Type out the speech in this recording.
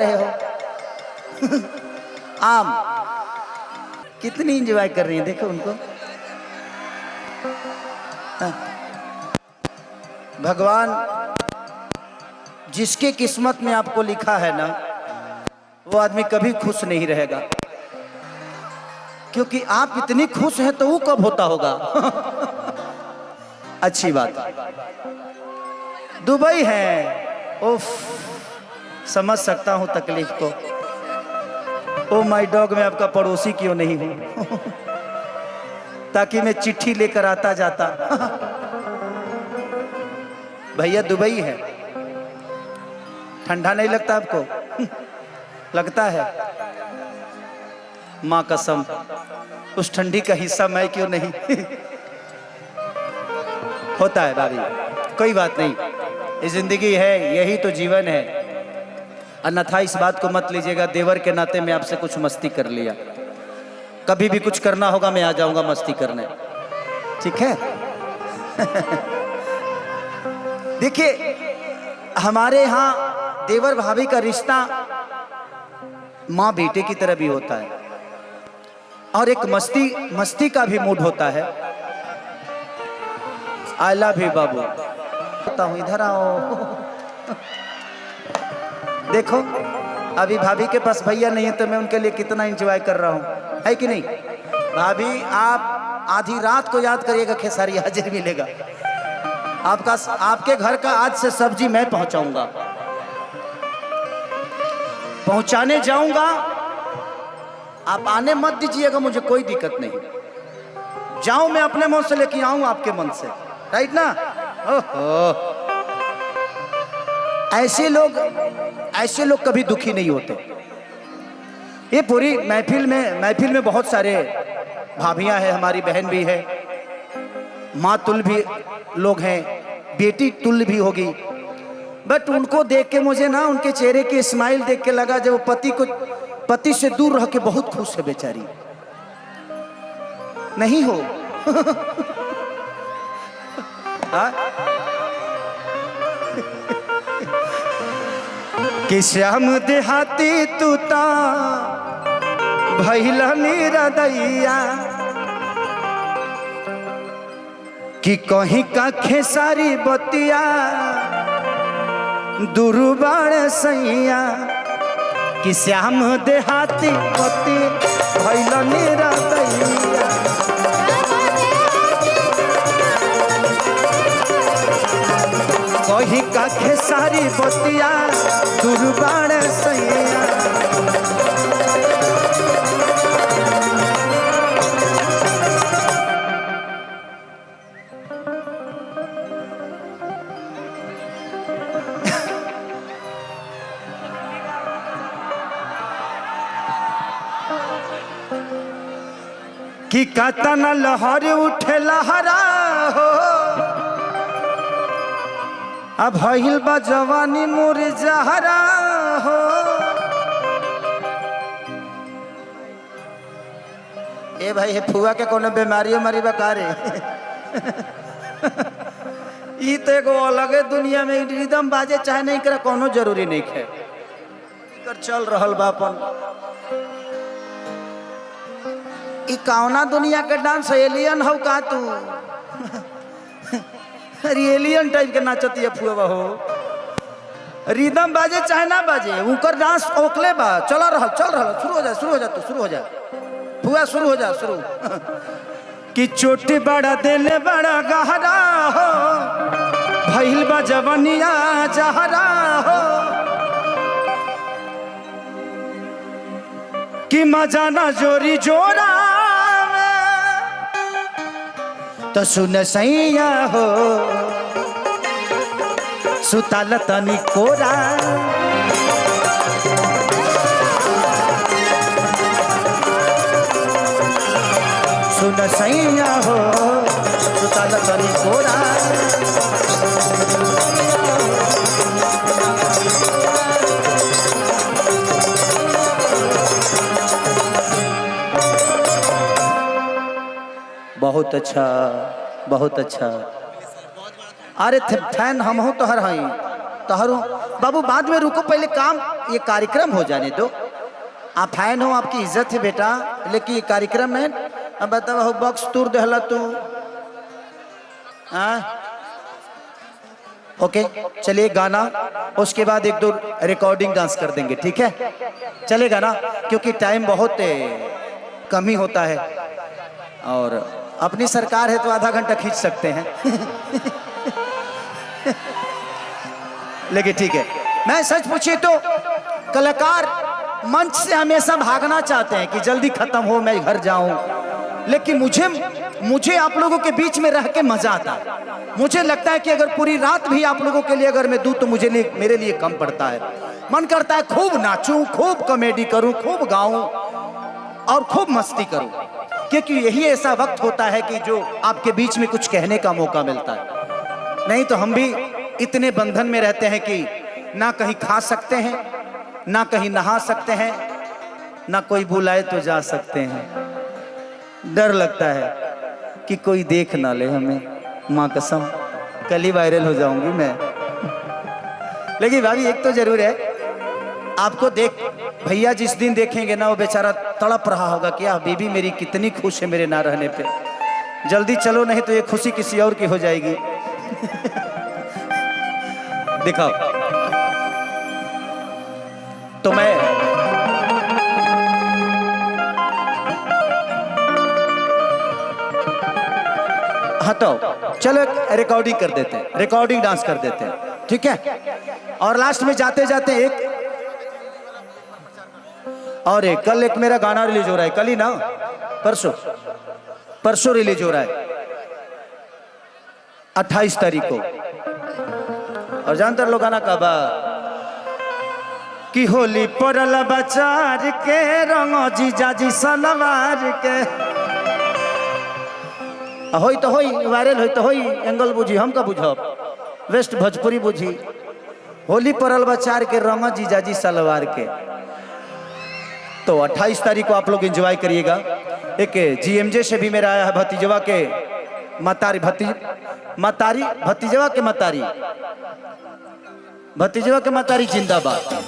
रहे हो आम कितनी इंजॉय कर रही है, देखो उनको। भगवान जिसके किस्मत में आपको लिखा है ना, वो आदमी कभी खुश नहीं रहेगा, क्योंकि आप इतनी खुश हैं तो वो कब होता होगा। अच्छी बात। दुबई है, उफ, समझ सकता हूं तकलीफ को। ओ माय डॉग, मैं आपका पड़ोसी क्यों नहीं हूं, ताकि मैं चिट्ठी लेकर आता जाता। भैया दुबई है, ठंडा नहीं लगता आपको? लगता है, माँ कसम उस ठंडी का हिस्सा मैं क्यों नहीं। होता है भाभी, कोई बात नहीं, ये जिंदगी है, यही तो जीवन है। अन्यथा इस बात को मत लीजिएगा, देवर के नाते मैं आपसे कुछ मस्ती कर लिया, कभी भी कुछ करना होगा मैं आ जाऊंगा मस्ती करने, ठीक है? देखिए हमारे यहाँ देवर भाभी का रिश्ता माँ बेटे की तरह भी होता है, और एक मस्ती का भी मूड होता है। आई लव यू बाबू, होता हूँ, इधर आओ। देखो अभी भाभी के पास भैया नहीं है तो मैं उनके लिए कितना एंजॉय कर रहा हूँ, है कि नहीं? भाभी आप आधी रात को याद करिएगा, खेसारी हाजिर मिलेगा आपका। आपके घर का आज से सब्जी मैं पहुंचाऊंगा, पहुंचाने जाऊंगा, आप आने मत दीजिएगा, मुझे कोई दिक्कत नहीं। जाऊं मैं अपने मन से लेके आऊं आपके मन से, राइट ना? ओहो, ऐसे लोग कभी दुखी नहीं होते। ये पूरी महफिल में बहुत सारे भाभियां हैं, हमारी बहन भी है, माँ तुल भी लोग हैं, बेटी तुल भी होगी, बट उनको देख के मुझे ना, उनके चेहरे की स्माइल देख के लगा जब वो पति से दूर रह के बहुत खुश है बेचारी। नहीं हो? कि श्याम देहाती तू ता भैला निरदैया, कि कहीं का खेसारी बतिया दुर्बाण सैया, कि श्याम देहाती पति भैला निरदैया, कहीं का खेसारी बतिया दुर्बाण सैया। कि कतन लहर उठे लहरा हो, अब भइल बा जवानी मोर जहरा हो। ए भाई, हे फुआ के कोनो बीमारी उमारी बा का रे? ई तो एगो अलगे दुनिया में रिदम बाजे चाहे नहीं करे, कोनो जरूरी नहीं है, कर चल रहल बा अपन। ई कौना दुनिया के डांस? एलियन हो का तू? एलियन टाइप के नाचती है फुआ हो। रिदम बाजे चाहे ना बाजे, उनकर डांस ओकले बा, चल रहा, शुरू हो जा तू, शुरू हो जा फुआ, शुरू हो जा, शुरू। कि चोटी बड़ा दिल बड़ा गहरा हो, भइल बा जवनिया जहरा हो, कि मजा ना जोरी जोरा तो सुन सैया हो, सुताल तनी कोरा, सुन सैया हो, सुताल तनी कोरा। बहुत अच्छा, बहुत अच्छा। अरे फैन हम हो तोहर हई, तोहरो बाबू, बाद में रुको, पहले काम ये कार्यक्रम हो जाने दो। आप फैन हो, आपकी इज्जत है बेटा, लेकिन ये कार्यक्रम है। अब बताओ बॉक्स तोड़ दहला तू। हाँ ओके, चलिए गाना, उसके बाद एक दो रिकॉर्डिंग डांस कर देंगे, ठीक है? चलेगा ना, क्योंकि टाइम बहुत कम ही होता है और अपनी सरकार है तो आधा घंटा खींच सकते हैं। लेकिन ठीक है, मैं सच पूछी तो कलाकार मंच से हमेशा भागना चाहते हैं कि जल्दी खत्म हो, मैं घर जाऊं, लेकिन मुझे आप लोगों के बीच में रह के मजा आता है। मुझे लगता है कि अगर पूरी रात भी आप लोगों के लिए अगर मैं दूं तो मेरे लिए कम पड़ता है। मन करता है खूब नाचूं, खूब कॉमेडी करूं, खूब गाऊं और खूब मस्ती करूं, क्योंकि यही ऐसा वक्त होता है कि जो आपके बीच में कुछ कहने का मौका मिलता है। नहीं तो हम भी इतने बंधन में रहते हैं कि ना कहीं खा सकते हैं, ना कहीं नहा सकते हैं, ना कोई बुलाए तो जा सकते हैं। डर लगता है कि कोई देख ना ले हमें, माँ कसम कल ही वायरल हो जाऊंगी मैं। लेकिन भाभी एक तो जरूर है, आपको देख भैया जिस दिन देखेंगे ना वो बेचारा तड़प रहा होगा कि बीबी मेरी कितनी खुश है मेरे ना रहने पे, जल्दी चलो नहीं तो ये खुशी किसी और की हो जाएगी। दिखाओ तो मैं हटाओ, चलो रिकॉर्डिंग कर देते हैं, रिकॉर्डिंग डांस कर देते हैं, ठीक है? और लास्ट में जाते जाते एक और कल एक मेरा गाना रिलीज हो रहा है, कल ही ना परसों रिलीज हो रहा है 28 तारीख को। और जानते लोग गाना कब कि होली पड़ल बचार के रंग जीजा जी सलवार के होई तो होई वायरल होई तो होई, एंगल बुझी हम का बुझब, वेस्ट भोजपुरी बुझी। होली पड़ल बचार के रंग जीजाजी सलवार के। तो 28 तारीख को आप लोग एंजॉय करिएगा। एक जीएमजे से भी मेरा आया है भतीजवा के भतीजवा के मतारी जिंदाबाद।